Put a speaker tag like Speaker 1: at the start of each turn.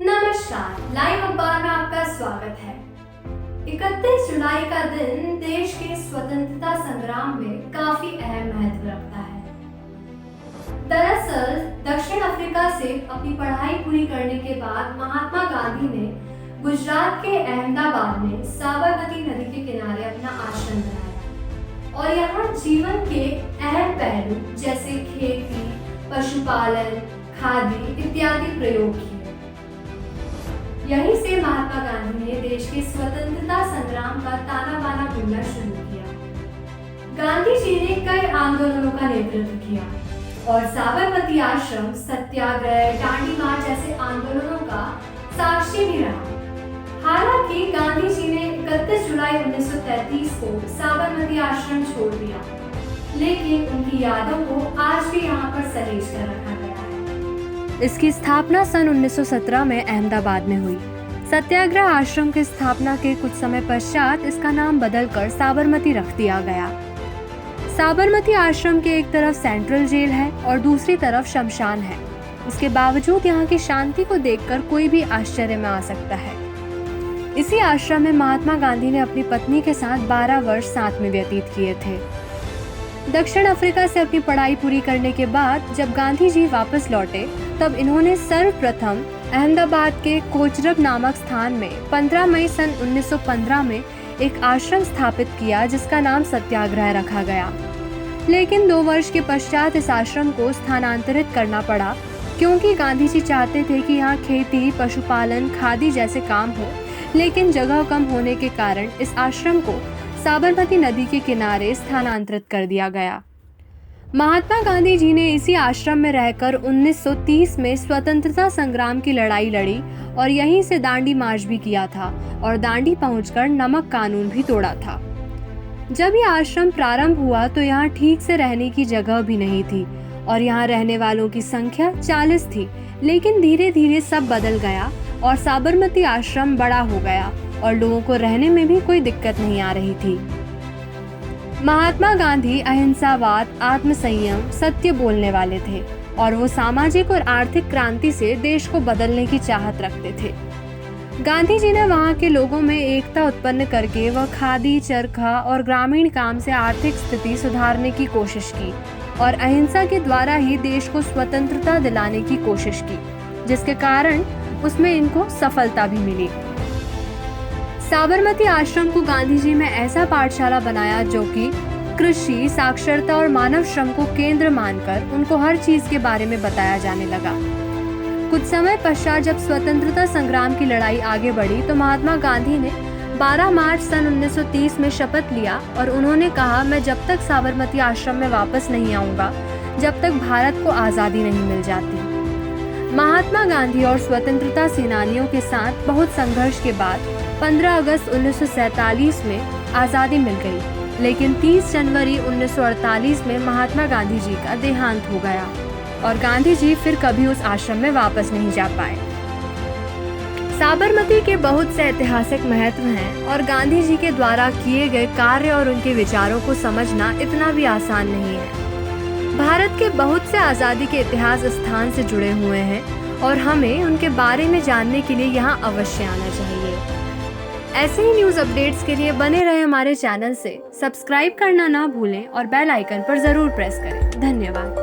Speaker 1: नमस्कार, लाइव अखबार में आपका स्वागत है। 31 जुलाई का दिन देश के स्वतंत्रता संग्राम में काफी अहम महत्व रखता है। दरअसल दक्षिण अफ्रीका से अपनी पढ़ाई पूरी करने के बाद महात्मा गांधी ने गुजरात के अहमदाबाद में साबरमती नदी के किनारे अपना आश्रम बनाया और यहाँ जीवन के अहम पहलू जैसे खेती, पशुपालन, खादी इत्यादि प्रयोग किए। यहीं से महात्मा गांधी ने देश के स्वतंत्रता संग्राम का ताना बाना बुनना शुरू किया। गांधी जी ने कई आंदोलनों का नेतृत्व किया और साबरमती आश्रम, सत्याग्रह, दांडी मार्च जैसे आंदोलनों का साक्षी भी रहा। हालांकि गांधी जी ने 31 जुलाई 1933 को साबरमती आश्रम छोड़ दिया, लेकिन उनकी यादों को आज भी यहाँ पर सहेज कर रखा गया है।
Speaker 2: इसकी स्थापना सन 1917 में अहमदाबाद में हुई। सत्याग्रह आश्रम की स्थापना के कुछ समय पश्चात इसका नाम बदलकर साबरमती रख दिया गया। साबरमती आश्रम के एक तरफ सेंट्रल जेल है और दूसरी तरफ शमशान है। इसके बावजूद यहाँ की शांति को देखकर कोई भी आश्चर्य में आ सकता है। इसी आश्रम में महात्मा गांधी ने अपनी पत्नी के साथ 12 वर्ष साथ में व्यतीत किए थे। दक्षिण अफ्रीका से अपनी पढ़ाई पूरी करने के बाद जब गांधी जी वापस लौटे, तब इन्होंने सर्वप्रथम अहमदाबाद के कोचरब नामक स्थान में 15 मई सन 1915 में एक आश्रम स्थापित किया जिसका नाम सत्याग्रह रखा गया। लेकिन 2 वर्ष के पश्चात इस आश्रम को स्थानांतरित करना पड़ा, क्योंकि गांधी जी चाहते थे कि यहाँ खेती, पशुपालन, खादी जैसे काम हो, लेकिन जगह कम होने के कारण इस आश्रम को साबरमती नदी के किनारे स्थानांतरित कर दिया गया। महात्मा गांधी जी ने इसी आश्रम में रहकर 1930 में स्वतंत्रता संग्राम की लड़ाई लड़ी और यहीं से दांडी मार्च भी किया था और दांडी पहुंचकर नमक कानून भी तोड़ा था। जब ये आश्रम प्रारंभ हुआ तो यहाँ ठीक से रहने की जगह भी नहीं थी और यहाँ रहने वालों की संख्या 40 थी, लेकिन धीरे धीरे सब बदल गया और साबरमती आश्रम बड़ा हो गया और लोगों को रहने में भी कोई दिक्कत नहीं आ रही थी। महात्मा गांधी अहिंसावाद, आत्मसंयम, सत्य बोलने वाले थे और वो सामाजिक और आर्थिक क्रांति से देश को बदलने की चाहत रखते थे। गांधी जी ने वहाँ के लोगों में एकता उत्पन्न करके वह खादी, चरखा और ग्रामीण काम से आर्थिक स्थिति सुधारने की कोशिश की और अहिंसा के द्वारा ही देश को स्वतंत्रता दिलाने की कोशिश की, जिसके कारण उसमें इनको सफलता भी मिली। साबरमती आश्रम को गांधी जी ने ऐसा पाठशाला बनाया जो कि कृषि, साक्षरता और मानव श्रम को केंद्र मानकर उनको हर चीज के बारे में बताया जाने लगा। कुछ समय पश्चात जब स्वतंत्रता संग्राम की लड़ाई आगे बढ़ी तो महात्मा गांधी ने 12 मार्च सन 1930 में शपथ लिया और उन्होंने कहा, मैं जब तक साबरमती आश्रम में वापस नहीं आऊंगा जब तक भारत को आजादी नहीं मिल जाती। महात्मा गांधी और स्वतंत्रता सेनानियों के साथ बहुत संघर्ष के बाद 15 अगस्त 1947 में आज़ादी मिल गई, लेकिन 30 जनवरी 1948 में महात्मा गांधी जी का देहांत हो गया और गांधी जी फिर कभी उस आश्रम में वापस नहीं जा पाए। साबरमती के बहुत से ऐतिहासिक महत्व हैं और गांधी जी के द्वारा किए गए कार्य और उनके विचारों को समझना इतना भी आसान नहीं है। भारत के बहुत से आज़ादी के इतिहास स्थान से जुड़े हुए हैं और हमें उनके बारे में जानने के लिए यहाँ अवश्य आना चाहिए। ऐसे ही न्यूज़ अपडेट्स के लिए बने रहे हमारे चैनल से। सब्सक्राइब करना ना भूलें और बेल आइकन पर ज़रूर प्रेस करें। धन्यवाद।